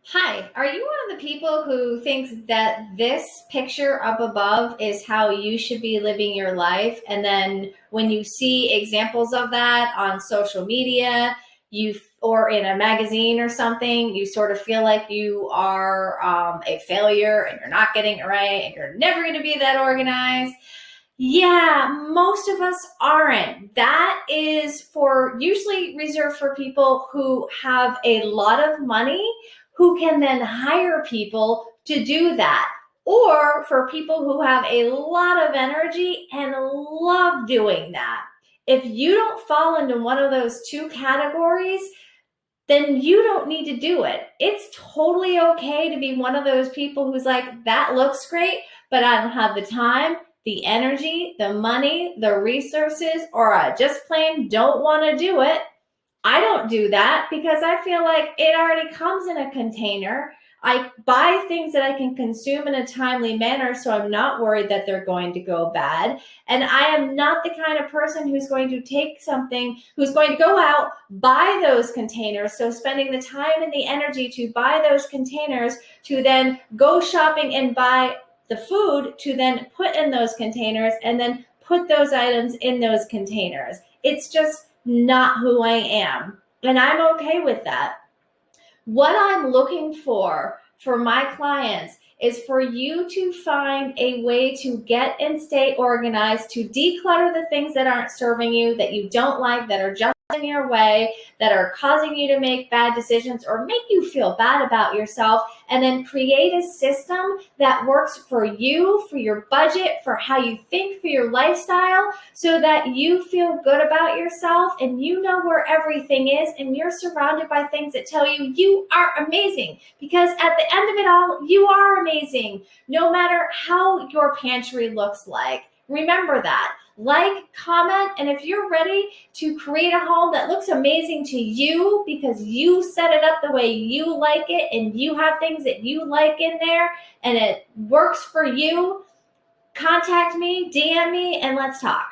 Hi, are you one of the people who thinks that this picture up above is how you should be living your life? And then when you see examples of that on social media, or in a magazine or something, you sort of feel like you are a failure and you're not getting it right and you're never going to be that organized. Yeah, most of us aren't. That is for usually reserved for people who have a lot of money who can then hire people to do that. Or for people who have a lot of energy and love doing that. If you don't fall into one of those two categories, then you don't need to do it. It's totally okay to be one of those people who's like, that looks great, but I don't have the time, the energy, the money, the resources, or I just plain don't want to do it. I don't do that because I feel like it already comes in a container. I buy things that I can consume in a timely manner, so I'm not worried that they're going to go bad. And I am not the kind of person who's going to take something, who's going to go out, buy those containers. So spending the time and the energy to buy those containers, to then go shopping and buy the food to then put in those containers and then put those items in those containers. It's just not who I am. And I'm okay with that. What I'm looking for my clients is for you to find a way to get and stay organized, to declutter the things that aren't serving you, that you don't like, that are just in your way, that are causing you to make bad decisions or make you feel bad about yourself, and then create a system that works for you, for your budget, for how you think, for your lifestyle, so that you feel good about yourself and you know where everything is and you're surrounded by things that tell you you are amazing. Because at the end of it all, you are amazing, no matter how your pantry looks like. Remember that. Like, comment, and if you're ready to create a home that looks amazing to you because you set it up the way you like it and you have things that you like in there and it works for you, contact me, DM me, and let's talk.